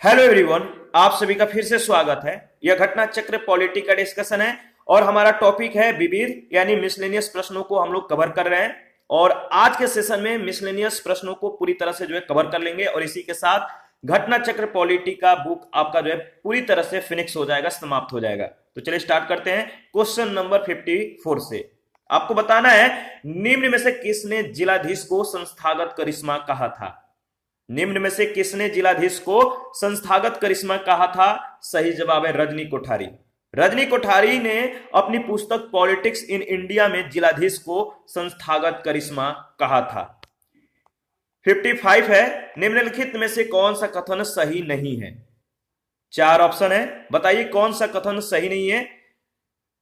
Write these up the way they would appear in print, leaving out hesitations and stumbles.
Hello everyone, आप सभी का फिर से स्वागत है। यह घटना चक्र पॉलिटी का डिस्कशन है और हमारा टॉपिक है विविध यानी मिसलेनियस प्रश्नों को हम लोग कवर कर रहे हैं। और आज के सेशन में मिसलेनियस प्रश्नों को पूरी तरह से कवर कर लेंगे और इसी के साथ घटना चक्र पॉलिटी का बुक आपका पूरी तरह से फिनिक्स हो जाएगा, समाप्त हो जाएगा। तो चलिए स्टार्ट करते हैं क्वेश्चन नंबर 54 से। आपको बताना है निम्न में से किसने जिलाधीश को संस्थागत करिश्मा कहा था। निम्न में से किसने जिलाधीश को संस्थागत करिश्मा कहा था। सही जवाब है रजनी कोठारी। रजनी कोठारी ने अपनी पुस्तक पॉलिटिक्स इन इंडिया में जिलाधीश को संस्थागत करिश्मा कहा था। 55 है, निम्नलिखित में से कौन सा कथन सही नहीं है। चार ऑप्शन है, बताइए कौन सा कथन सही नहीं है।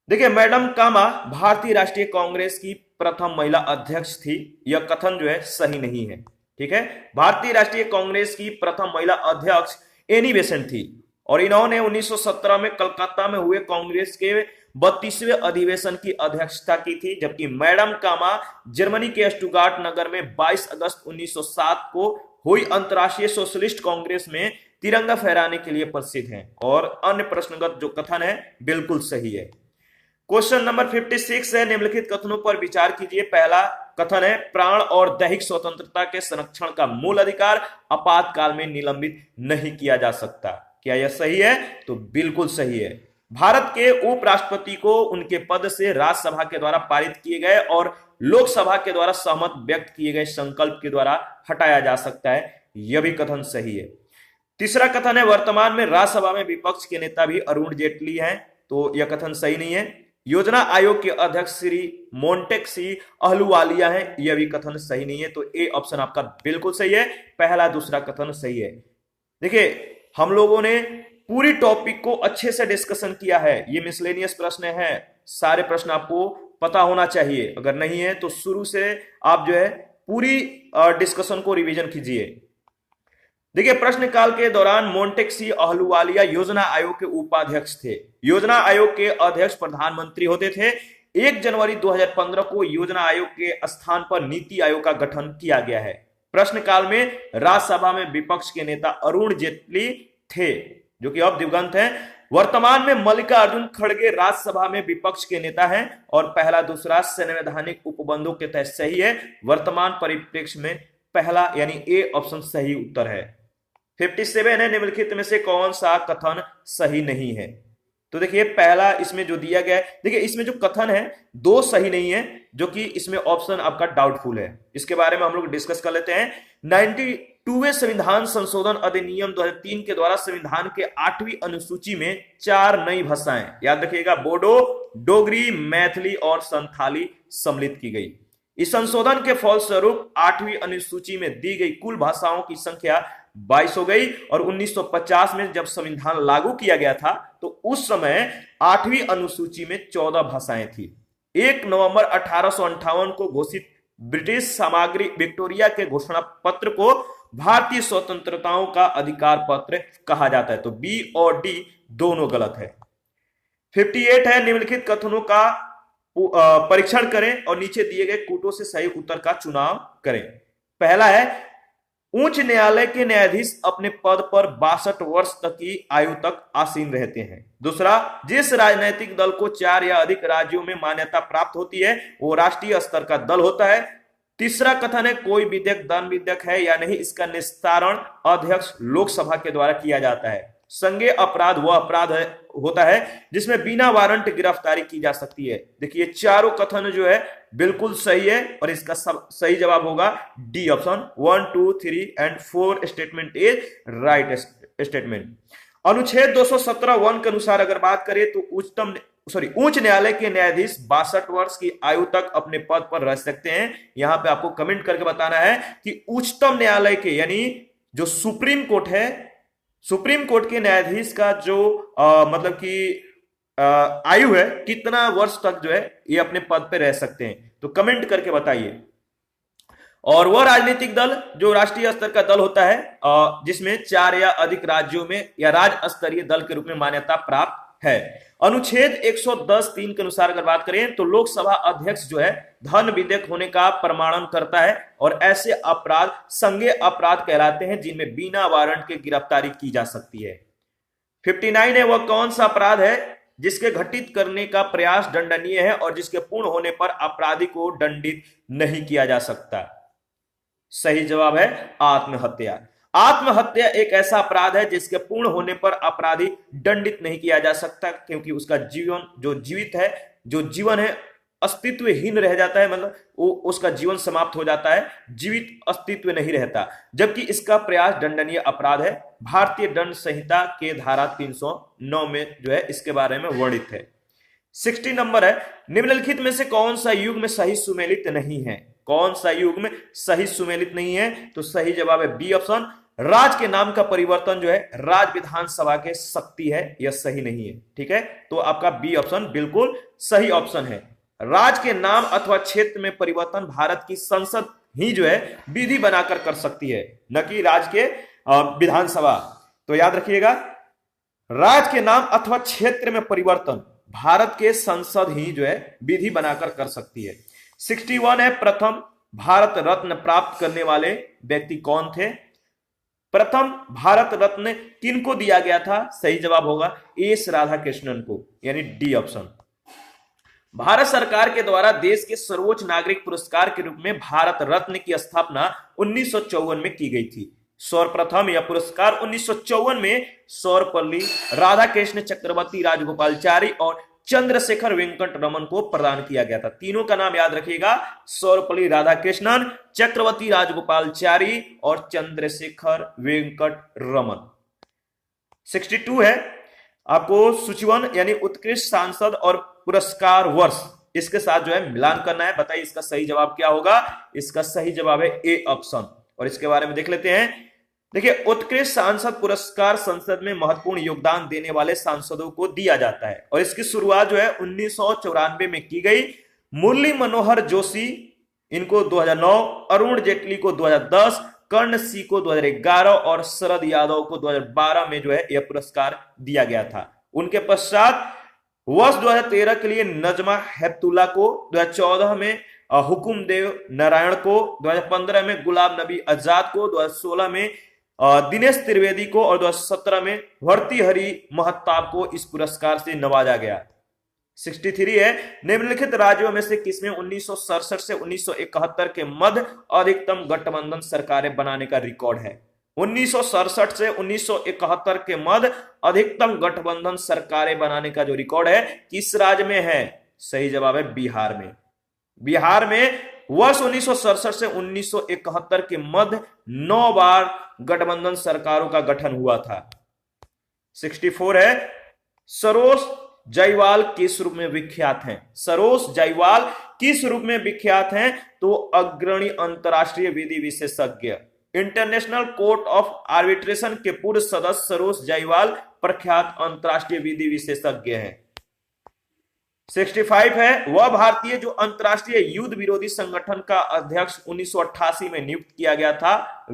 देखिए, मैडम कामा भारतीय राष्ट्रीय कांग्रेस की प्रथम महिला अध्यक्ष थी, यह कथन सही नहीं है। ठीक है, भारतीय राष्ट्रीय कांग्रेस की प्रथम महिला अध्यक्ष एनी बेसेंट थी और इन्होंने 1917 में कलकत्ता में हुए कांग्रेस के 32वें अधिवेशन की अध्यक्षता की थी, जबकि मैडम कामा जर्मनी के स्टुटगार्ट नगर में 22 अगस्त 1907 को हुई अंतर्राष्ट्रीय सोशलिस्ट कांग्रेस में तिरंगा फहराने के लिए प्रसिद्ध हैं। और अन्य प्रश्नगत जो कथन है बिल्कुल सही है। क्वेश्चन नंबर 56 है, निम्नलिखित कथनों पर विचार कीजिए। पहला कथन है प्राण और दैहिक स्वतंत्रता के संरक्षण का मूल अधिकार आपातकाल में निलंबित नहीं किया जा सकता। क्या यह सही है? तो बिल्कुल सही है। भारत के उपराष्ट्रपति को उनके पद से राज्यसभा के द्वारा पारित किए गए और लोकसभा के द्वारा सहमत व्यक्त किए गए संकल्प के द्वारा हटाया जा सकता है। यह भी कथन सही है। तीसरा कथन है वर्तमान में राज्यसभा में विपक्ष के नेता भी अरुण जेटली हैं, तो यह कथन सही नहीं है। योजना आयोग के अध्यक्ष श्री मोंटेक सी अहलुवालिया हैं, यह भी कथन सही नहीं है। तो ए ऑप्शन आपका बिल्कुल सही है, पहला दूसरा कथन सही है। देखिए, हम लोगों ने पूरी टॉपिक को अच्छे से डिस्कशन किया है। ये मिसलेनियस प्रश्न है, सारे प्रश्न आपको पता होना चाहिए। अगर नहीं है तो शुरू से आप पूरी डिस्कशन को रिवीजन कीजिए। देखिए, प्रश्नकाल के दौरान मोंटेक सी अहलुवालिया योजना आयोग के उपाध्यक्ष थे। योजना आयोग के अध्यक्ष प्रधानमंत्री होते थे। 1 जनवरी 2015 को योजना आयोग के स्थान पर नीति आयोग का गठन किया गया है। प्रश्नकाल में राज्यसभा में विपक्ष के नेता अरुण जेटली थे, जो कि अब दिवंगत हैं। वर्तमान में मल्लिकार्जुन खड़गे राज्यसभा में विपक्ष के नेता हैं और पहला दूसरा संवैधानिक उपबंधों के तहत सही है। वर्तमान परिप्रेक्ष्य में पहला यानी ए ऑप्शन सही उत्तर है। 57 है, निम्नलिखित में से कौन सा कथन सही नहीं है। तो देखिए, पहला इसमें जो दिया गया है, देखिए इसमें जो कथन है दो सही नहीं है, जो कि इसमें ऑप्शन आपका डाउटफुल है। इसके बारे में हम लोग डिस्कस कर लेते हैं। 92वें संविधान संशोधन अधिनियम 2003 के द्वारा संविधान के 8वीं अनुसूची में 4 नई भाषाएं, याद रखिएगा, बोडो, डोगरी, मैथिली और संथाली सम्मिलित की गई। इस संशोधन के फलस्वरूप 8वीं अनुसूची में दी गई कुल भाषाओं की संख्या 22 हो गई और 1950 में जब संविधान लागू किया गया था तो उस समय 8वीं अनुसूची में 14 भाषाएं थी। 1 नवंबर 1858 को घोषित ब्रिटिश सामग्री विक्टोरिया के घोषणा पत्र को भारतीय स्वतंत्रताओं का अधिकार पत्र कहा जाता है। तो बी और डी दोनों गलत है। 58 है, निम्नलिखित कथनों का परीक्षण करें और नीचे दिए गए कूटों से सही उत्तर का चुनाव करें। पहला है उच्च न्यायालय के न्यायाधीश अपने पद पर 62 वर्ष तक की आयु तक आसीन रहते हैं। दूसरा, जिस राजनीतिक दल को 4 या अधिक राज्यों में मान्यता प्राप्त होती है वो राष्ट्रीय स्तर का दल होता है। तीसरा कथन है कोई विधेयक दंड विधेयक है या नहीं, इसका निस्तारण अध्यक्ष लोकसभा के द्वारा किया जाता है। संज्ञेय अपराध वह अपराध होता है जिसमें बिना वारंट गिरफ्तारी की जा सकती है। देखिए, चारों कथन बिल्कुल सही है और इसका सब सही जवाब होगा D option. 1, 2, 3 and 4 statement is right statement. अनुच्छेद 217(1) के अनुसार अगर बात करें तो उच्च न्यायालय के न्यायाधीश 62 वर्ष की आयु तक अपने पद पर रह सकते हैं। यहां पे आपको कमेंट करके बताना है कि उच्चतम न्यायालय के यानी जो सुप्रीम कोर्ट है, सुप्रीम कोर्ट के न्यायाधीश का जो मतलब कि आयु है, कितना वर्ष तक ये अपने पद पे रह सकते हैं, तो कमेंट करके बताइए। और वह राजनीतिक दल जो राष्ट्रीय स्तर का दल होता है जिसमें 4 या अधिक राज्यों में या राज्य स्तरीय दल के रूप में मान्यता प्राप्त है। अनुच्छेद 110(3) के अनुसार अगर बात करें तो लोकसभा अध्यक्ष जो है धन विधेयक होने का प्रमाणन करता है और ऐसे अपराध संज्ञेय अपराध कहलाते हैं जिनमें बिना वारंट के गिरफ्तारी की जा सकती है। 59 है वह कौन सा अपराध है जिसके घटित करने का प्रयास दंडनीय है और जिसके पूर्ण होने पर अपराधी को दंडित नहीं किया जा सकता। सही जवाब है आत्महत्या। आत्महत्या एक ऐसा अपराध है जिसके पूर्ण होने पर अपराधी दंडित नहीं किया जा सकता, क्योंकि उसका जो जीवन है अस्तित्वहीन रह जाता है, मतलब उसका जीवन समाप्त हो जाता है, जीवित अस्तित्व नहीं रहता, जबकि इसका प्रयास दंडनीय अपराध है। भारतीय दंड संहिता के धारा 309 में जो है इसके बारे में वर्णित है। 60 नंबर है, निम्नलिखित में से कौन सा युग्म सही सुमेलित नहीं है? कौन सा युग्म सही सुमेलित नहीं है? तो सही जवाब है बी ऑप्शन। राज के नाम का परिवर्तन जो है राज्य विधानसभा के शक्ति है, यह सही नहीं है। ठीक है, तो आपका बी ऑप्शन बिल्कुल सही ऑप्शन है। राज के नाम अथवा क्षेत्र में परिवर्तन भारत की संसद ही जो है विधि बनाकर कर सकती है, न कि राज्य के विधानसभा। तो याद रखिएगा, राज्य के नाम अथवा क्षेत्र में परिवर्तन भारत के संसद ही जो है विधि बनाकर कर सकती है। 61 है, प्रथम भारत रत्न प्राप्त करने वाले व्यक्ति कौन थे? प्रथम भारत रत्न किनको दिया गया था? सही जवाब होगा एस राधाकृष्णन को, यानी डी ऑप्शन। भारत सरकार के द्वारा देश के सर्वोच्च नागरिक पुरस्कार के रूप में भारत रत्न की स्थापना 1954 में की गई थी। सर्वप्रथम यह पुरस्कार 1954 में सर्वपल्ली राधाकृष्ण, चक्रवर्ती राजगोपालचारी और चंद्रशेखर वेंकट रमन को प्रदान किया गया था। तीनों का नाम याद रखिएगा, सर्वपल्ली राधाकृष्णन, चक्रवर्ती राजगोपालचारी और चंद्रशेखर वेंकट रमन। 62 है आपको सूचीवन यानी उत्कृष्ट सांसद और पुरस्कार वर्ष, इसके साथ जो है मिलान करना है। बताइए इसका सही जवाब क्या होगा? इसका सही जवाब है ए ऑप्शन, और इसके बारे में देख लेते हैं। देखिए, उत्कृष्ट सांसद पुरस्कार संसद में महत्वपूर्ण योगदान देने वाले सांसदों को दिया जाता है और इसकी शुरुआत जो है 1994 में की गई। मुरली मनोहर जोशी इनको 2009, अरुण जेटली को 2010, कर्ण सिंह को 2011 और शरद यादव को 2012 में जो है यह पुरस्कार दिया गया था। उनके पश्चात वर्ष 2013 के लिए नजमा हेपतुल्ला को, 2014 में हुकुमदेव नारायण को, 2015 में गुलाम नबी आजाद को, 2016 में दिनेश त्रिवेदी को और 2017 में भर्तृहरि महताब को इस पुरस्कार से नवाजा गया। 63 है, निम्नलिखित राज्यों में से किसमें 1967 से 1971 के मध्य अधिकतम गठबंधन सरकारें बनाने का रिकॉर्ड है? 1967 से 1971 के मध्य अधिकतम गठबंधन सरकारें बनाने का जो रिकॉर्ड है किस राज्य में है? सही जवाब है बिहार में। बिहार में वर्ष 1967 से 1971 के मध्य 9 बार गठबंधन सरकारों का गठन हुआ था। 64 है, सरोज जायसवाल किस रूप में विख्यात हैं? सरोज जायसवाल किस रूप में विख्यात हैं? तो अग्रणी अंतरराष्ट्रीय विधि विशेषज्ञ, इंटरनेशनल कोर्ट ऑफ आर्बिट्रेशन के पूर्व सदस्य सरोज जायसवाल प्रख्यात अंतरराष्ट्रीय विधि विशेषज्ञ हैं। 65 है, वह भारतीय जो अंतरराष्ट्रीय युद्ध विरोधी संगठन का अध्यक्ष 1988 में नियुक्त किया गया था,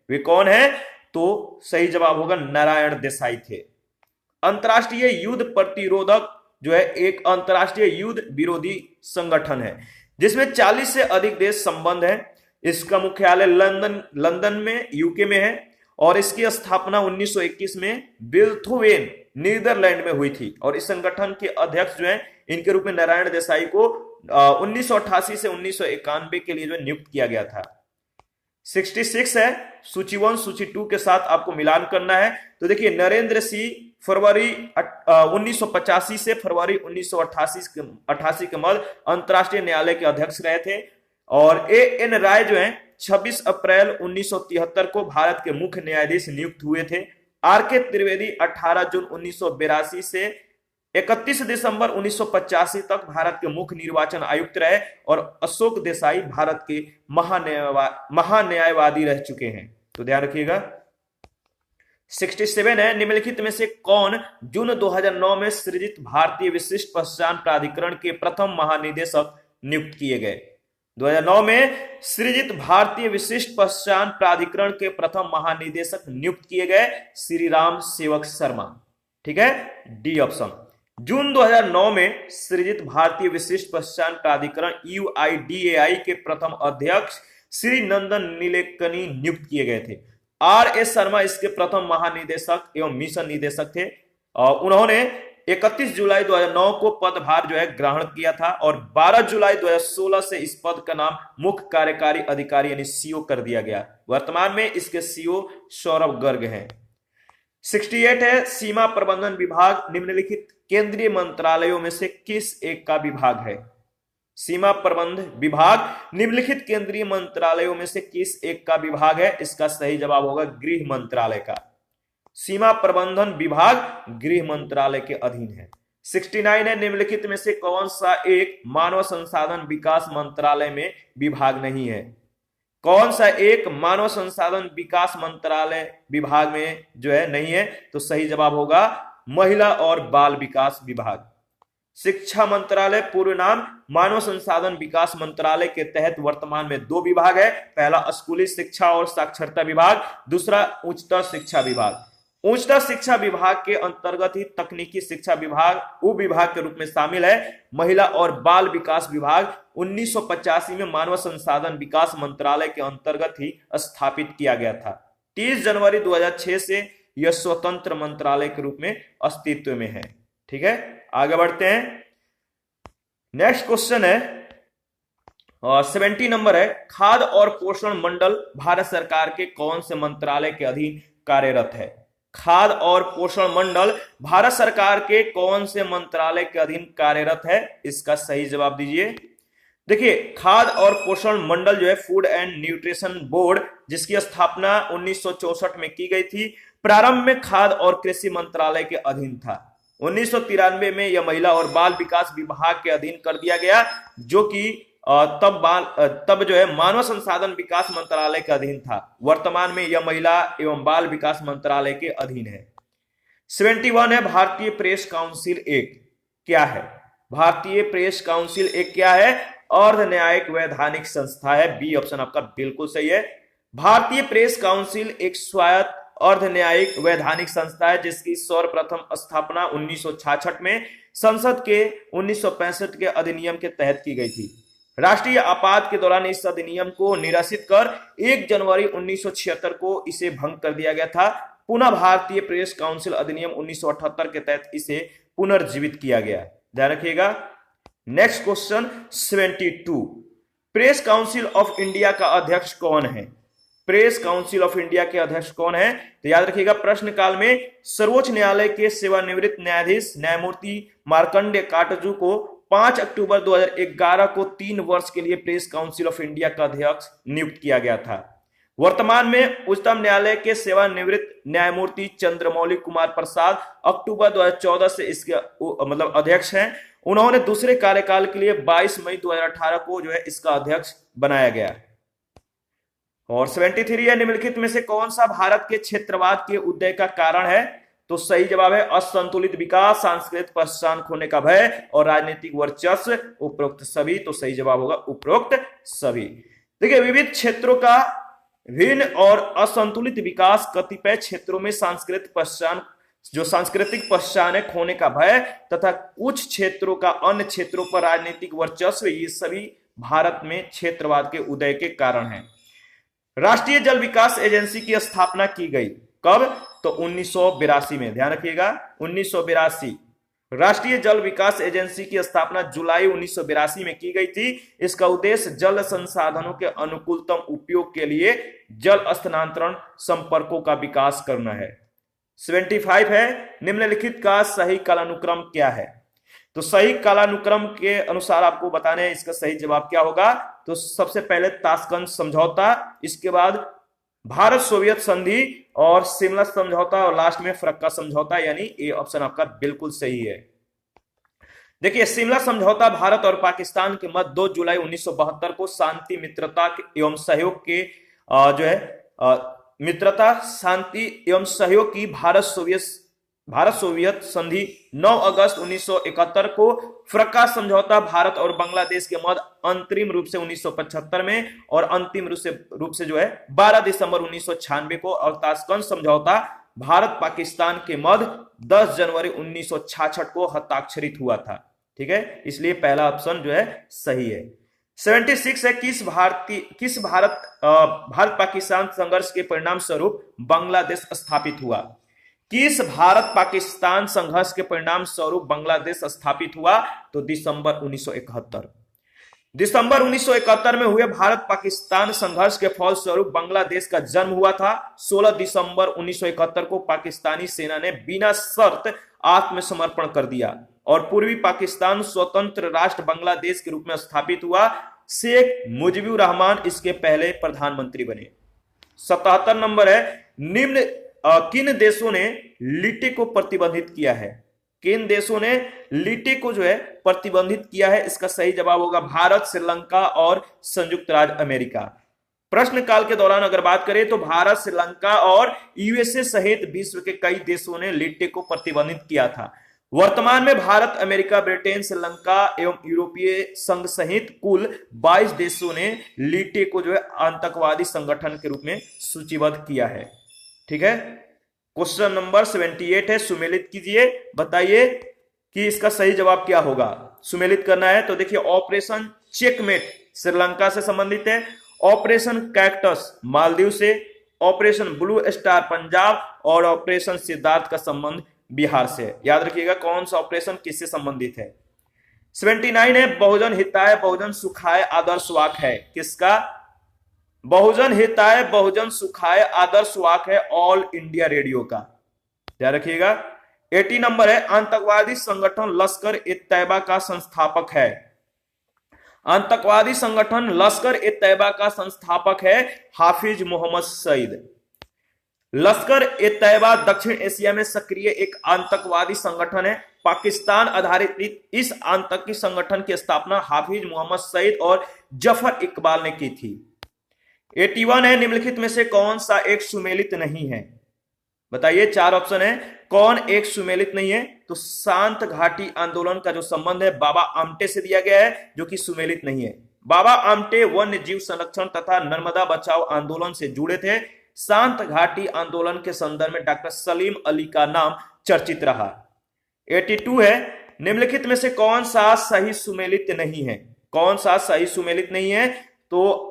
वे कौन है? तो सही जवाब होगा नारायण देसाई थे। अंतरराष्ट्रीय युद्ध प्रतिरोधक जो है एक अंतरराष्ट्रीय युद्ध विरोधी संगठन है जिसमें 40 से अधिक देश संबंध है। इसका मुख्यालय लंदन में यूके में है और इसकी स्थापना 1921 में बिल्थोवेन नीदरलैंड में हुई थी और इस संगठन के अध्यक्ष जो है इनके रूप में नारायण देसाई को 1988 से 1991 के लिए जो नियुक्त किया गया था। 66 है, सूची 1 सूची 2 के साथ आपको मिलान करना है। तो देखिए, नरेंद्र सिंह फरवरी 1985 से फरवरी 1988 के मध्य अंतरराष्ट्रीय न्यायालय के अध्यक्ष रहे थे और एएन राय जो है 26 अप्रैल 1973 को भारत के मुख्य न्यायाधीश नियुक्त हुए थे। आरके त्रिवेदी 18 जून 1982 से 31 दिसंबर 1985 तक भारत के मुख्य निर्वाचन आयुक्त रहे और अशोक देसाई भारत के महान्यायवादी रह चुके हैं। तो ध्यान रखिएगा। 67 है, निम्नलिखित में से कौन जून 2009 में सृजित भारतीय विशिष्ट पहचान प्राधिकरण के प्रथम महानिदेशक नियुक्त किए गए? 2009 में सृजित भारतीय विशिष्ट पहचान प्राधिकरण के प्रथम महानिदेशक नियुक्त किए गए श्री राम सेवक शर्मा। ठीक है, डी ऑप्शन। जून 2009 में सृजित भारतीय विशिष्ट पहचान प्राधिकरण UIDAI के प्रथम अध्यक्ष श्री नंदन नीलेकनी नियुक्त किए गए थे। RS शर्मा इसके प्रथम महानिदेशक एवं मिशन निदेशक थे। उन्होंने 31 जुलाई 2009 को पदभार ग्रहण किया था और 12 जुलाई 2016 से इस पद का नाम मुख्य कार्यकारी अधिकारी यानी CO कर दिया गया। वर्तमान में इसके CO सौरभ गर्ग हैं। 68 है, सीमा प्रबंधन विभाग निम्नलिखित केंद्रीय मंत्रालयों में से किस एक का विभाग है? सीमा प्रबंधन विभाग निम्नलिखित केंद्रीय मंत्रालयों में से किस एक का विभाग है? इसका सही जवाब होगा गृह मंत्रालय का। सीमा प्रबंधन विभाग गृह मंत्रालय के अधीन है। 69 है, निम्नलिखित में से कौन सा एक मानव संसाधन विकास मंत्रालय में विभाग नहीं है? कौन सा एक मानव संसाधन विकास मंत्रालय विभाग में नहीं है? तो सही जवाब होगा महिला और बाल विकास विभाग। शिक्षा मंत्रालय पूर्व नाम मानव संसाधन विकास मंत्रालय के तहत वर्तमान में 2 विभाग है। पहला स्कूली शिक्षा और साक्षरता विभाग, दूसरा उच्चतर शिक्षा विभाग। उच्चतर शिक्षा विभाग के अंतर्गत ही तकनीकी शिक्षा विभाग उप विभाग के रूप में शामिल है। महिला और बाल विकास विभाग 1985 में मानव संसाधन विकास मंत्रालय के अंतर्गत ही स्थापित किया गया था। 30 जनवरी 2006 से यह स्वतंत्र मंत्रालय के रूप में अस्तित्व में है। ठीक है, आगे बढ़ते हैं। नेक्स्ट क्वेश्चन है 70 नंबर है, खाद्य और पोषण मंडल भारत सरकार के कौन से मंत्रालय के अधीन कार्यरत है? खाद्य और पोषण मंडल भारत सरकार के कौन से मंत्रालय के अधीन कार्यरत है? इसका सही जवाब दीजिए। देखिए, खाद्य और पोषण मंडल फूड एंड न्यूट्रिशन बोर्ड, जिसकी स्थापना 1964 में की गई थी, प्रारंभ में खाद्य और कृषि मंत्रालय के अधीन था। 1993 में यह महिला और बाल विकास विभाग के अधीन कर दिया गया, जो कि तब मानव संसाधन विकास मंत्रालय के अधीन था। वर्तमान में यह महिला एवं बाल विकास मंत्रालय के अधीन है। 71 है, भारतीय प्रेस काउंसिल एक क्या है? भारतीय प्रेस काउंसिल एक क्या है? अर्ध न्यायिक वैधानिक संस्था है। बी ऑप्शन आपका बिल्कुल सही है। भारतीय प्रेस काउंसिल एक स्वायत्त अर्ध न्यायिक वैधानिक संस्था है, जिसकी सर्वप्रथम स्थापना 1966 में संसद के 1965 के अधिनियम के तहत की गई थी। राष्ट्रीय आपात के दौरान इस अधिनियम को निरसित कर 1 जनवरी 1976 को इसे भंग कर दिया गया था। पुनः भारतीय प्रेस काउंसिल अधिनियम 1978 के तहत इसे पुनर्जीवित किया गया। ध्यान रखिएगा। Next question 72, press council of India का अध्यक्ष कौन है? प्रेस काउंसिल ऑफ इंडिया के अध्यक्ष कौन है? तो याद रखिएगा, प्रश्नकाल में सर्वोच्च न्यायालय के सेवानिवृत्त न्यायाधीश न्यायमूर्ति मार्कंडेय काटजू को 5 अक्टूबर 2011 को 3 वर्ष के लिए प्रेस काउंसिल ऑफ इंडिया का अध्यक्ष नियुक्त किया गया था। वर्तमान में उच्चतम न्यायालय के सेवानिवृत्त न्यायमूर्ति चंद्रमौली कुमार प्रसाद अक्टूबर 2014 से इसके अध्यक्ष हैं। उन्होंने दूसरे कार्यकाल के लिए 22 मई 2018 को इसका अध्यक्ष बनाया गया। और 73 है, निम्नलिखित में से कौन सा भारत के क्षेत्रवाद के उदय का कारण है? तो सही जवाब है असंतुलित विकास, सांस्कृतिक पहचान खोने का भय और राजनीतिक वर्चस्व, उपरोक्त सभी। तो सही जवाब होगा उपरोक्त सभी। देखिए, विविध क्षेत्रों का भिन्न और असंतुलित विकास, कतिपय क्षेत्रों में सांस्कृतिक पहचान है खोने का भय, तथा कुछ क्षेत्रों का अन्य क्षेत्रों पर राजनीतिक वर्चस्व, ये सभी भारत में क्षेत्रवाद के उदय के कारण हैं। राष्ट्रीय जल विकास एजेंसी की स्थापना की गई कब? तो 1982 में। ध्यान रखिएगा, 1982 राष्ट्रीय जल विकास एजेंसी की स्थापना जुलाई 1982 में की गई थी। इसका उद्देश्य जल संसाधनों के अनुकूलतम उपयोग के लिए जल स्थानांतरण संपर्कों का विकास करना है। 75 है, निम्नलिखित का सही कालानुक्रम क्या है? तो सही कालानुक्रम के अनुसार आपको बताने हैं इसका सही जवाब क्या होगा। तो सबसे पहले ताशकंद समझौता, इसके बाद भारत सोवियत संधि और शिमला समझौता, और लास्ट में फरक्का समझौता, यानी ए ऑप्शन आपका बिल्कुल सही है। देखिए, शिमला समझौता भारत और पाकिस्तान के मध्य 2 जुलाई 1972 को शांति, मित्रता एवं सहयोग के मित्रता, शांति एवं सहयोग की भारत सोवियत संधि 9 अगस्त 1971 को, फरक्का समझौता भारत और बांग्लादेश के मध्य अंतरिम रूप से 1975 में और अंतिम रूप से 12 दिसंबर 1996 को, और ताशकंद समझौता भारत पाकिस्तान के मध्य 10 जनवरी 1966 को हस्ताक्षरित हुआ था। ठीक है, इसलिए पहला ऑप्शन जो है सही है। 76 है, भारत पाकिस्तान संघर्ष के परिणाम स्वरूप बांग्लादेश स्थापित हुआ। किस भारत पाकिस्तान संघर्ष के परिणाम स्वरूप बांग्लादेश स्थापित हुआ? तो दिसंबर 1971। दिसंबर 1971 में हुए भारत पाकिस्तान संघर्ष के फलस्वरूप बांग्लादेश का जन्म हुआ था। 16 दिसंबर 1971 को पाकिस्तानी सेना ने बिना शर्त आत्मसमर्पण कर दिया और पूर्वी पाकिस्तान स्वतंत्र राष्ट्र बांग्लादेश के रूप में स्थापित हुआ। शेख मुजीबुर रहमान इसके पहले प्रधानमंत्री बने। 77 नंबर है, निम्न किन देशों ने लिटे को प्रतिबंधित किया है? किन देशों ने लिटे को जो है प्रतिबंधित किया है? इसका सही जवाब होगा भारत, श्रीलंका और संयुक्त राज्य अमेरिका। प्रश्नकाल के दौरान अगर बात करें तो भारत, श्रीलंका और यूएसए सहित विश्व के कई देशों ने लिटे को प्रतिबंधित किया था। वर्तमान में भारत, अमेरिका, ब्रिटेन, श्रीलंका एवं यूरोपीय संघ सहित कुल 22 देशों ने लिटे को जो है आतंकवादी संगठन के रूप में सूचीबद्ध किया है। ठीक है, क्वेश्चन नंबर 78 है, सुमेलित कीजिए, बताइए कि इसका सही जवाब क्या होगा। सुमेलित करना है तो देखिए, ऑपरेशन चेकमेट श्रीलंका से संबंधित है, ऑपरेशन कैक्टस मालदीव से, ऑपरेशन ब्लू स्टार पंजाब और ऑपरेशन सिद्धार्थ का संबंध बिहार से। याद रखिएगा कौन सा ऑपरेशन किससे संबंधित है। 79 है, बहुजन हिताय बहुजन सुखाय आदर्श वाक है। किसका? बहुजन हिताय बहुजन सुखाय आदर्श वाक है ऑल इंडिया रेडियो का। ध्यान रखिएगा। 80 नंबर है, आतंकवादी संगठन लश्कर ए तैयबा का संस्थापक है। आतंकवादी संगठन लश्कर ए तैयबा का संस्थापक है हाफिज मोहम्मद सईद। लश्कर ए तैयबा दक्षिण एशिया में सक्रिय एक आतंकवादी संगठन है। पाकिस्तान आधारित इस आतंकी संगठन की स्थापना हाफिज मोहम्मद सईद और जफर इकबाल ने की थी। 81 है, निम्नलिखित में से कौन सा एक सुमेलित नहीं है? बताइए, 4 ऑप्शन है, कौन एक सुमेलित नहीं है? तो शांत घाटी आंदोलन का जो संबंध है बाबा आमटे से दिया गया है, जो कि सुमेलित नहीं है। बाबा आमटे वन्य जीव संरक्षण तथा नर्मदा बचाओ आंदोलन से जुड़े थे। शांत घाटी आंदोलन के संदर्भ में डॉक्टर सलीम अली का नाम चर्चित रहा। 82 है, निम्नलिखित में से कौन सा सही सुमेलित नहीं है? कौन सा सही सुमेलित नहीं है? तो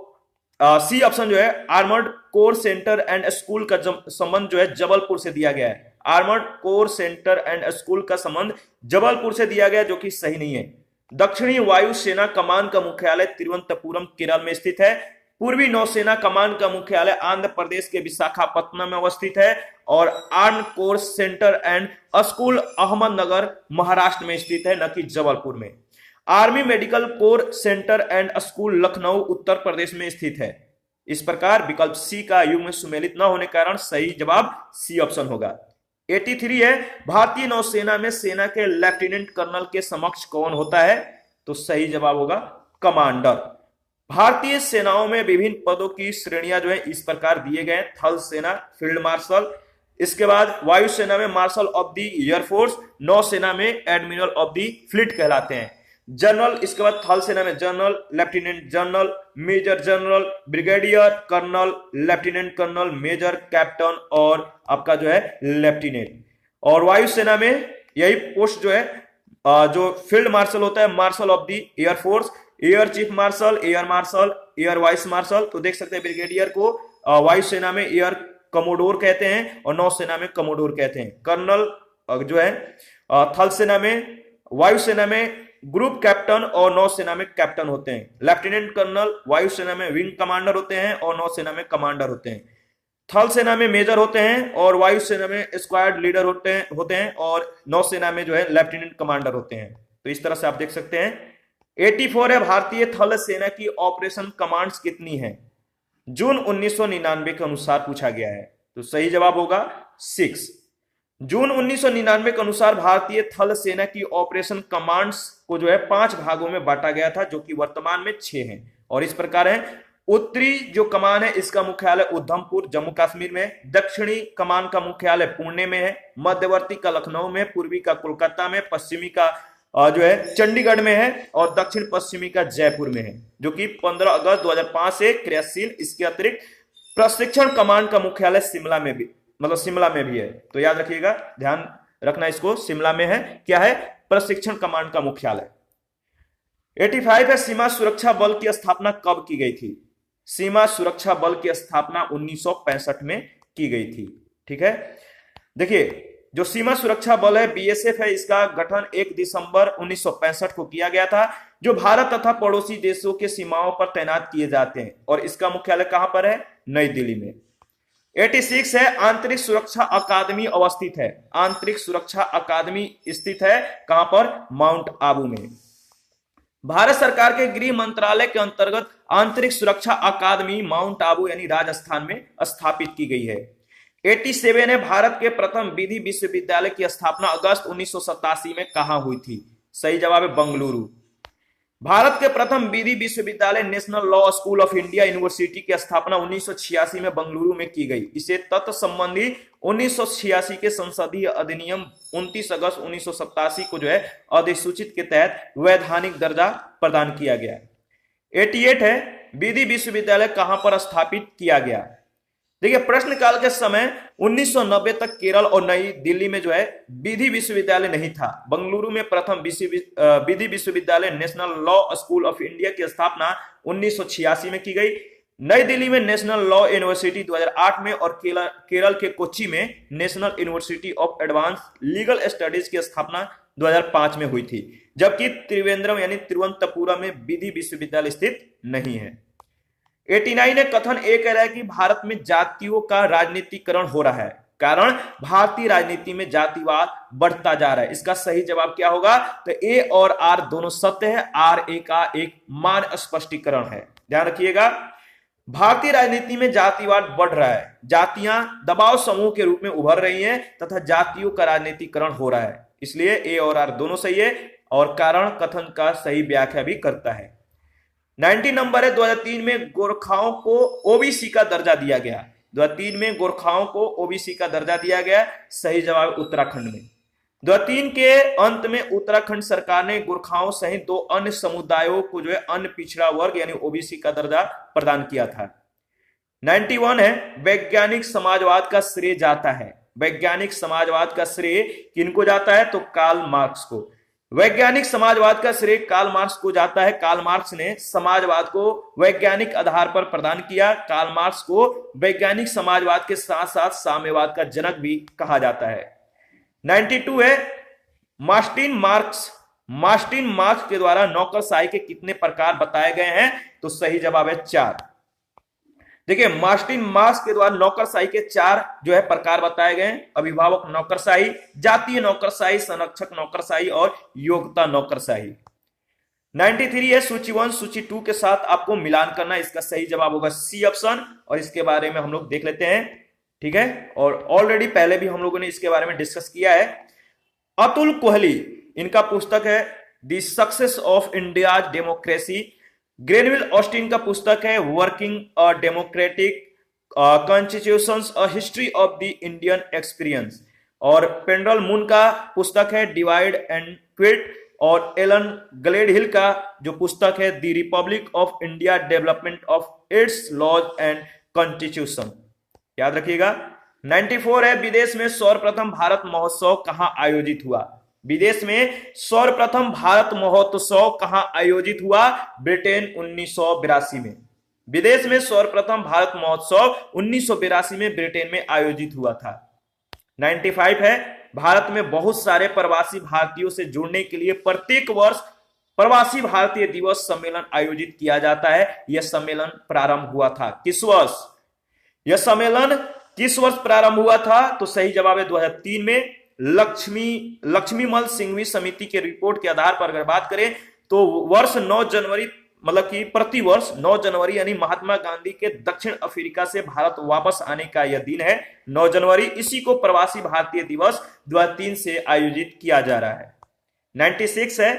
सी ऑप्शन जो है, armoured corps centre and school का संबंध जो है जबलपुर से दिया गया है। Armoured corps centre and school का संबंध जबलपुर से दिया गया, जो कि सही नहीं है। दक्षिणी वायु सेना कमान का मुख्यालय तिरुवनंतपुरम केरल में स्थित है। पूर्वी नौसेना कमान का मुख्यालय आंध्र प्रदेश के विशाखापत्तनम में अवस्थित है और arm corps centre and school Ahmednagar Maharashtra में स्थित है, न कि जबलपुर में। Army medical corps centre and school Lucknow Uttar Pradesh में स्थित है। इस प्रकार विकल्प सी का युग्म में सुमेलित न होने के कारण सही जवाब सी ऑप्शन होगा। 83 है, भारतीय नौसेना में सेना के लेफ्टिनेंट कर्नल के समक्ष कौन होता है? तो सही जवाब होगा कमांडर। भारतीय सेनाओं में विभिन्न पदों की श्रेणियां जो है इस प्रकार दिए गए, थल सेना फील्ड मार्शल, इसके बाद वायुसेना में मार्शल ऑफ द एयरफोर्स, नौसेना में एडमिरल ऑफ द फ्लीट कहलाते हैं। जनरल, इसके बाद थल सेना में general, lieutenant general, major general, brigadier, colonel, lieutenant colonel, major, captain और आपका जो है लेफ्टिनेंट। और वायुसेना में यही पोस्ट जो है जो फील्ड मार्शल होता है, marshal of the air force, air chief marshal, air marshal, air vice marshal. तो देख सकते हैं ब्रिगेडियर को वायुसेना में एयर कमोडोर कहते हैं और नौसेना में कमोडोर कहते हैं। कर्नल जो है थल सेना में, वायुसेना में ग्रुप कैप्टन और नौसेना में कैप्टन होते हैं। लेफ्टिनेंट कर्नल वायुसेना में विंग कमांडर होते हैं और नौसेना में कमांडर होते हैं। थल सेना में मेजर होते हैं और वायुसेना में स्क्वाड लीडर होते हैं और नौसेना में जो है लेफ्टिनेंट कमांडर होते हैं। तो इस तरह से आप देख सकते हैं। 84 है, भारतीय थल सेना की ऑपरेशन कमांड्स कितनी है? जून 1999 के अनुसार पूछा गया है, तो सही जवाब होगा 6। जून 1999 के अनुसार भारतीय थल सेना की ऑपरेशन कमांड्स को जो है 5 भागों में बांटा गया था, जो कि वर्तमान में 6 हैं और इस प्रकार है। उत्तरी जो कमान है इसका मुख्यालय उधमपुर जम्मू कश्मीर में, दक्षिणी कमान का मुख्यालय पुणे में है, मध्यवर्ती का लखनऊ में, पूर्वी का कोलकाता में, पश्चिमी का जो है चंडीगढ़ में है और दक्षिण पश्चिमी का जयपुर में है, जो कि 15 अगस्त 2005 से क्रियाशील। इसके अतिरिक्त प्रशिक्षण कमान का मुख्यालय शिमला में भी मतलब शिमला में भी है, तो याद रखिएगा, ध्यान रखना इसको, शिमला में है। क्या है? प्रशिक्षण कमांड का मुख्यालय। 85 है, सीमा सुरक्षा बल की स्थापना कब की गई थी? सीमा सुरक्षा बल की स्थापना 1965 में की गई थी। ठीक है, देखिए जो सीमा सुरक्षा बल है बीएसएफ है, इसका गठन 1 दिसंबर 1965 को किया गया था, जो भारत तथा पड़ोसी देशों के सीमाओं पर तैनात किए जाते हैं, और इसका मुख्यालय कहां पर है? नई दिल्ली में। 86 है, आंतरिक सुरक्षा अकादमी अवस्थित है। आंतरिक सुरक्षा अकादमी स्थित है कहां पर? माउंट आबू में। भारत सरकार के गृह मंत्रालय के अंतर्गत आंतरिक सुरक्षा अकादमी माउंट आबू यानी राजस्थान में स्थापित की गई है। 87 है, भारत के प्रथम विधि विश्वविद्यालय की स्थापना अगस्त 1987 में कहां हुई थी? सही जवाब है बंगलुरु। भारत के प्रथम विधि विश्वविद्यालय national law school of India university की स्थापना 1986 में बंगलुरु में की गई। इसे तत्व संबंधी 1986 के संसदीय अधिनियम 29 अगस्त 1987 को जो है अधिसूचित के तहत वैधानिक दर्जा प्रदान किया गया। 88 है, विधि विश्वविद्यालय कहां पर स्थापित किया गया? देखिए प्रश्नकाल के समय 1990 तक केरल और नई दिल्ली में जो है विधि विश्वविद्यालय नहीं था। बंगलुरु में प्रथम विधि विश्वविद्यालय national law school of India की स्थापना 1986 में की गई। नई दिल्ली में नेशनल लॉ यूनिवर्सिटी 2008 में, और केरल के कोच्चि में national university of advance legal studies की स्थापना 2005 में हुई थी, जबकि त्रिवेंद्रम यानी तिरुवनंतपुरम में विधि विश्वविद्यालय स्थित नहीं है। 89 ने कथन ए कह रहा है कि भारत में जातियों का राजनीतिकरण हो रहा है, कारण भारतीय राजनीति में जातिवाद बढ़ता जा रहा है। इसका सही जवाब क्या होगा? तो ए और आर दोनों सत्य है, आर ए का एक मान स्पष्टीकरण है। ध्यान रखिएगा, भारतीय राजनीति में जातिवाद बढ़ रहा है, जातियां दबाव समूह के रूप में उभर रही हैं तथा जातियों का राजनीतिकरण हो रहा है, इसलिए ए और आर दोनों सही है, और कारण कथन का सही व्याख्या भी करता है। 90 नंबर है, 2003 में गोरखाओं को ओबीसी का दर्जा दिया गया। 2003 में गोरखाओं को ओबीसी का दर्जा दिया गया, सही जवाब उत्तराखंड में। 2003 के अंत में उत्तराखंड सरकार ने गोरखाओं सहित 2 अन्य समुदायों को जो है अन्य पिछड़ा वर्ग यानी ओबीसी का दर्जा प्रदान किया था। 91 है, वैज्ञानिक समाजवाद का श्रेय जाता है। वैज्ञानिक समाजवाद का श्रेय किनको जाता है? तो कार्ल मार्क्स को। वैज्ञानिक समाजवाद का श्रेय कार्ल मार्क्स को जाता है। कार्ल मार्क्स ने समाजवाद को वैज्ञानिक आधार पर प्रदान किया। कार्ल मार्क्स को वैज्ञानिक समाजवाद के साथ साथ साम्यवाद का जनक भी कहा जाता है। 92 है, मार्टिन मार्क्स के द्वारा नौकरशाही के कितने प्रकार बताए गए हैं? तो सही जवाब है 4। देखिए मार्टिन मार्क्स के द्वारा नौकरशाही के 4 जो है प्रकार बताए गए हैं: अभिभावक नौकरशाही, जातीय नौकरशाही, संरक्षक नौकरशाही और योग्यता नौकरशाही। 93 है, सूची 1 सूची 2 के साथ आपको मिलान करना। इसका सही जवाब होगा सी ऑप्शन, और इसके बारे में हम लोग देख लेते हैं। ठीक है, और ऑलरेडी पहले भी हम लोगों ने इसके बारे में डिस्कस किया है। अतुल कोहली, इनका पुस्तक है the success of India democracy. Granville Austin का पुस्तक है working a democratic constitutions a history of the Indian experience, और पेंड्रल मून का पुस्तक है डिवाइड एंड क्विट, और एलन ग्लेडहिल का जो पुस्तक है the republic of India development of its laws and constitution. याद रखिएगा। 94 है, विदेश में सर्वप्रथम भारत महोत्सव कहां आयोजित हुआ? विदेश में सर्वप्रथम भारत महोत्सव कहां आयोजित हुआ? ब्रिटेन 1982 में। विदेश में सर्वप्रथम भारत महोत्सव 1982 में ब्रिटेन में आयोजित हुआ था। 95 है, भारत में बहुत सारे प्रवासी भारतीयों से जुड़ने के लिए प्रत्येक वर्ष प्रवासी भारतीय दिवस सम्मेलन आयोजित किया जाता है। यह सम्मेलन प्रारंभ हुआ था किस वर्ष? यह सम्मेलन किस वर्ष प्रारंभ हुआ था? तो सही जवाब है 2003 में। लक्ष्मीमल सिंघवी समिति के रिपोर्ट के आधार पर अगर बात करें तो वर्ष 9 जनवरी, मतलब कि प्रति वर्ष 9 जनवरी यानी महात्मा गांधी के दक्षिण अफ्रीका से भारत वापस आने का यह दिन है 9 जनवरी। इसी को प्रवासी भारतीय दिवस 2003 से आयोजित किया जा रहा है। 96 है,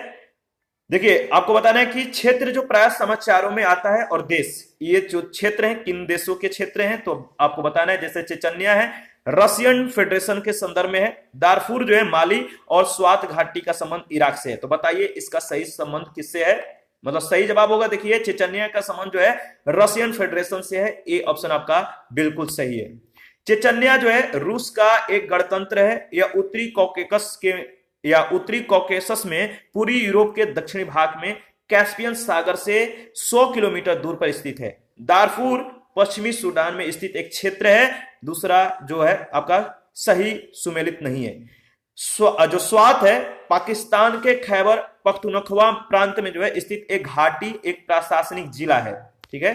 देखिए आपको बताना है कि क्षेत्र जो प्राय समाचारों में आता है और देश, ये जो क्षेत्र हैं किन देशों के क्षेत्र हैं, तो आपको बताना है। जैसे चेचन्या है रशियन फेडरेशन के संदर्भ में है, दारफुर जो है माली, और स्वात घाटी का संबंध इराक से है। तो बताइए इसका सही संबंध किससे है? मतलब सही जवाब होगा, देखिए चेचन्या का संबंध जो है रशियन फेडरेशन से है। ए ऑप्शन आपका बिल्कुल सही है। चेचन्या जो है रूस का एक गणतंत्र है। यह उत्तरी कॉकेसस में पूरी यूरोप के दक्षिणी भाग में कैस्पियन सागर से 100 किलोमीटर दूर पर स्थित है। दारफूर पश्चिमी सूडान में स्थित एक क्षेत्र है। दूसरा जो है आपका सही सुमेलित नहीं है। जो स्वात है पाकिस्तान के खैबर पख्तूनख्वा प्रांत में जो है स्थित एक घाटी, एक प्रशासनिक जिला है। ठीक है।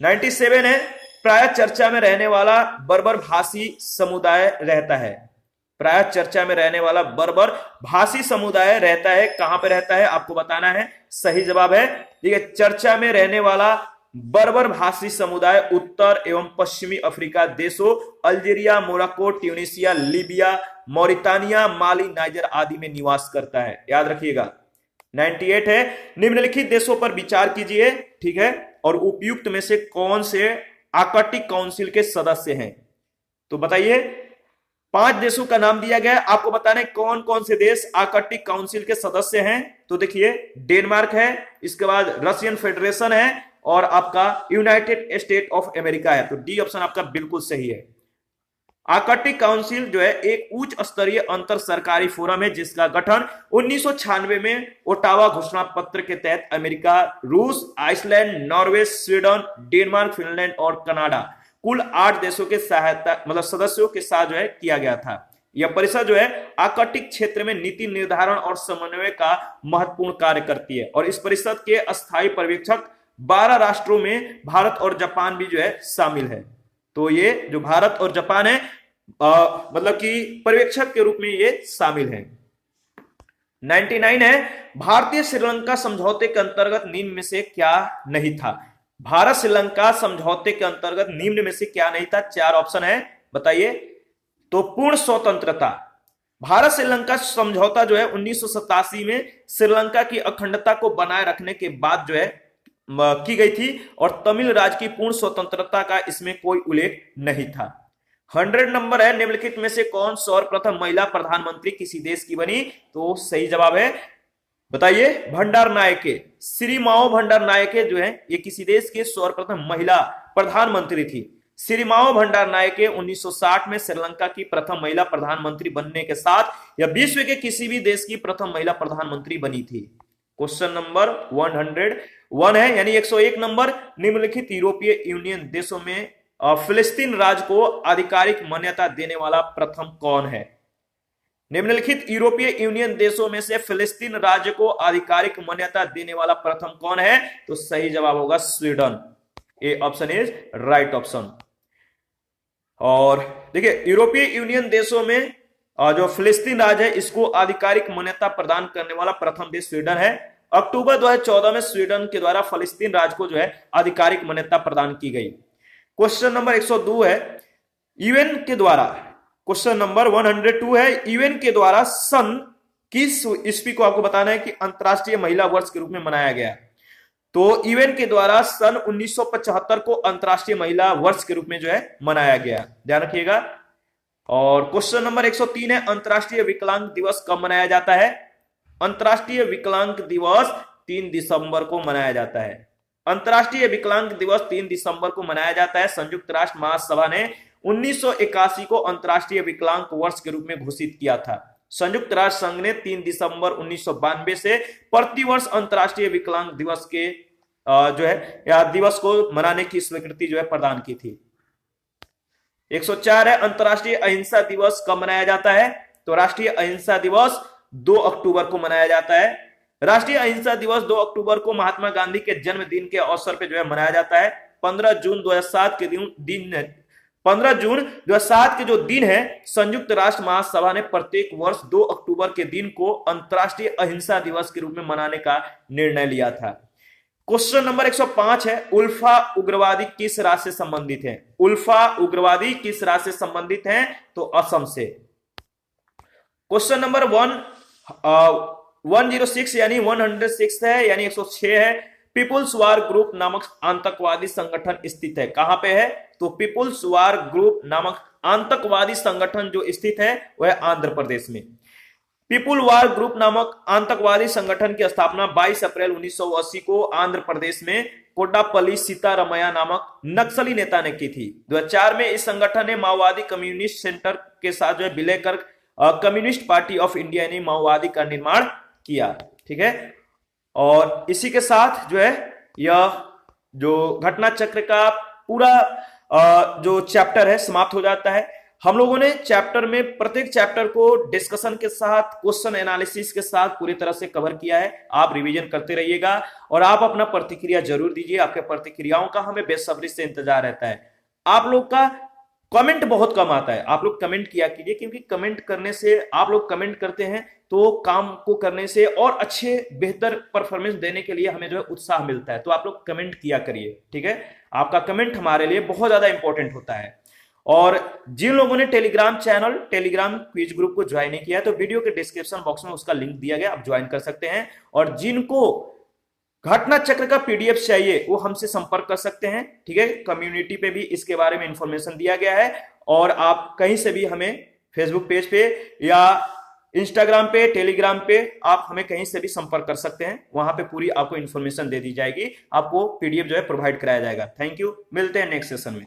97 है, प्राय चर्चा में रहने वाला बर्बर भाषी समुदाय रहता है। प्राय चर्चा में रहने वाला बर्बर भाषी समुदाय रहता है। कहां पे रहता है आपको बताना है। सही जवाब है, ठीक है, चर्चा में रहने वाला बर्बर भाषी समुदाय उत्तर एवं पश्चिमी अफ्रीका देशों Algeria, Morocco, Tunisia, Libya, Mauritania, Mali, Niger आदि में निवास करता है। याद रखिएगा। 98 है, निम्नलिखित देशों पर विचार कीजिए, ठीक है, और उपयुक्त में से कौन से आर्कटिक काउंसिल के सदस्य हैं। तो बताइए, 5 देशों का नाम दिया गया है, आपको बताना है कौन कौन से देश आर्कटिक काउंसिल के सदस्य हैं। तो देखिए, डेनमार्क है, इसके बाद रशियन फेडरेशन है और आपका यूनाइटेड स्टेट ऑफ अमेरिका है। तो डी ऑप्शन आपका बिल्कुल सही है। आर्कटिक काउंसिल जो है एक उच्च स्तरीय अंतर सरकारी फोरम है जिसका गठन 1996 में ओटावा घोषणा पत्र के तहत अमेरिका, रूस, Iceland, Norway, Sweden, Denmark, Finland और कनाडा कुल 8 देशों के सहायता मतलब सदस्यों के साथ जो है किया गया था। यह परिषद जो है आर्कटिक क्षेत्र में नीति निर्धारण और समन्वय का महत्वपूर्ण कार्य करती है और इस परिषद के अस्थायी पर्यवेक्षक 12 राष्ट्रों में भारत और जापान भी जो है शामिल है। तो ये जो भारत और जापान है मतलब कि पर्यवेक्षक के रूप में ये शामिल है। 99 है, भारतीय श्रीलंका समझौते के अंतर्गत निम्न में से क्या नहीं था। भारत श्रीलंका समझौते के अंतर्गत निम्न में से क्या नहीं था। 4 ऑप्शन है, बताइए। तो पूर्ण स्वतंत्रता, भारत श्रीलंका समझौता जो है 1987 में श्रीलंका की अखंडता को बनाए रखने के बाद जो है की गई थी और तमिल राज्य की पूर्ण स्वतंत्रता का इसमें कोई उल्लेख नहीं था। 100 नंबर है, निम्नलिखित में से कौन सर्वप्रथम महिला प्रधानमंत्री किसी देश की बनी। तो सही जवाब है, बताइए, भंडार नायके, श्री माओ भंडार नायके जो है ये किसी देश के सर्वप्रथम महिला प्रधानमंत्री थी। श्री माओ भंडार नायके 1960 में श्रीलंका की प्रथम महिला प्रधानमंत्री बनने के साथ यह विश्व के किसी भी देश की प्रथम महिला प्रधानमंत्री बनी थी। क्वेश्चन नंबर 101 है, यानी 101 नंबर, निम्नलिखित यूरोपीय यूनियन देशों में फिलिस्तीन राज्य को आधिकारिक मान्यता देने वाला प्रथम कौन है। निम्नलिखित यूरोपीय यूनियन देशों में से फिलिस्तीन राज्य को आधिकारिक मान्यता देने वाला प्रथम कौन है। तो सही जवाब होगा Sweden. A option is right option. और देखिए, यूरोपीय यूनियन देशों में जो फिलिस्तीन राज्य है इसको आधिकारिक मान्यता प्रदान करने वाला प्रथम देश स्वीडन है। अक्टूबर 2014 में स्वीडन के द्वारा फिलिस्तीन राज्य को जो है आधिकारिक मान्यता प्रदान की गई। क्वेश्चन नंबर 102 है, यूएन के द्वारा, क्वेश्चन नंबर 102 है, यूएन के द्वारा सन किस ईस्वी को आपको बताना है कि अंतरराष्ट्रीय महिला वर्ष के रूप में मनाया गया। तो यूएन के द्वारा सन 1975 को अंतरराष्ट्रीय महिला वर्ष के रूप में जो है मनाया गया, ध्यान रखिएगा। और क्वेश्चन नंबर 103 है, अंतरराष्ट्रीय विकलांग दिवस कब मनाया जाता है। अंतरराष्ट्रीय विकलांग दिवस 3 दिसंबर को मनाया जाता है। अंतरराष्ट्रीय विकलांग दिवस 3 दिसंबर को मनाया जाता है। संयुक्त राष्ट्र महासभा ने 1981 को अंतरराष्ट्रीय विकलांग वर्ष के रूप में घोषित किया था। संयुक्त राष्ट्र संघ ने 3 दिसंबर 1992 से प्रतिवर्ष अंतरराष्ट्रीय विकलांग दिवस के जो है या दिवस को मनाने की स्वीकृति जो है प्रदान की थी। 104 है, अंतरराष्ट्रीय अहिंसा दिवस कब मनाया जाता है। तो राष्ट्रीय अहिंसा दिवस 2 अक्टूबर को मनाया जाता है। राष्ट्रीय अहिंसा दिवस 2 अक्टूबर को महात्मा गांधी के जन्मदिन के अवसर पर जो है मनाया जाता है। 15 जून 2007 के जो दिन है, संयुक्त राष्ट्र महासभा ने प्रत्येक वर्ष 2 अक्टूबर के दिन को अंतरराष्ट्रीय अहिंसा दिवस के रूप में मनाने का निर्णय लिया था। क्वेश्चन नंबर 105 है, उल्फा उग्रवादी किस राज्य से संबंधित है। उल्फा उग्रवादी किस राज्य से संबंधित है। तो असम से। क्वेश्चन नंबर 106 यानी 106 है, यानी 106 है, पीपुल्स वार ग्रुप नामक आतंकवादी संगठन स्थित है। कहां पे है। तो पीपुल्स वार ग्रुप नामक आतंकवादी संगठन जो स्थित है वह आंध्र प्रदेश में। पीपुल वार ग्रुप नामक आतंकवादी संगठन की स्थापना 22 अप्रैल 1980 को आंध्र प्रदेश में कोडापल्ली सीतारमैया नामक नक्सली नेता ने की थी। 2004 में इस संगठन ने माओवादी कम्युनिस्ट सेंटर के साथ जो है विलय कर कम्युनिस्ट पार्टी ऑफ इंडिया यानी माओवादी का निर्माण किया। ठीक है, और इसी के साथ जो है यह जो घटना चक्र का पूरा जो चैप्टर है समाप्त हो जाता है। हम लोगों ने चैप्टर में प्रत्येक चैप्टर को डिस्कशन के साथ, क्वेश्चन एनालिसिस के साथ पूरी तरह से कवर किया है। आप रिवीजन करते रहिएगा और आप अपना प्रतिक्रिया जरूर दीजिए। आपके प्रतिक्रियाओं का हमें बेसब्री से इंतजार रहता है। आप लोग का कमेंट बहुत कम आता है, आप लोग कमेंट किया कीजिए, क्योंकि कमेंट करने से, आप लोग कमेंट करते हैं तो काम को करने से और अच्छे बेहतर परफॉर्मेंस देने के लिए हमें जो है उत्साह मिलता है। तो आप लोग कमेंट किया करिए। ठीक है, आपका कमेंट हमारे लिए बहुत ज्यादा इंपॉर्टेंट होता है। और जिन लोगों ने Telegram channel, Telegram quiz group को ज्वाइन नहीं किया है तो वीडियो के डिस्क्रिप्शन बॉक्स में उसका लिंक दिया गया, आप ज्वाइन कर सकते हैं। और जिनको घटना चक्र का पीडीएफ चाहिए वो हमसे संपर्क कर सकते हैं। ठीक है, कम्युनिटी पे भी इसके बारे में इंफॉर्मेशन दिया गया है और आप कहीं से भी हमें फेसबुक पेज पे या इंस्टाग्राम पे, टेलीग्राम पे आप हमें कहीं से भी संपर्क कर सकते हैं। वहां पे पूरी आपको इंफॉर्मेशन दे दी जाएगी, आपको पीडीएफ जो है प्रोवाइड कराया जाएगा। थैंक यू, मिलते हैं नेक्स्ट सेशन में।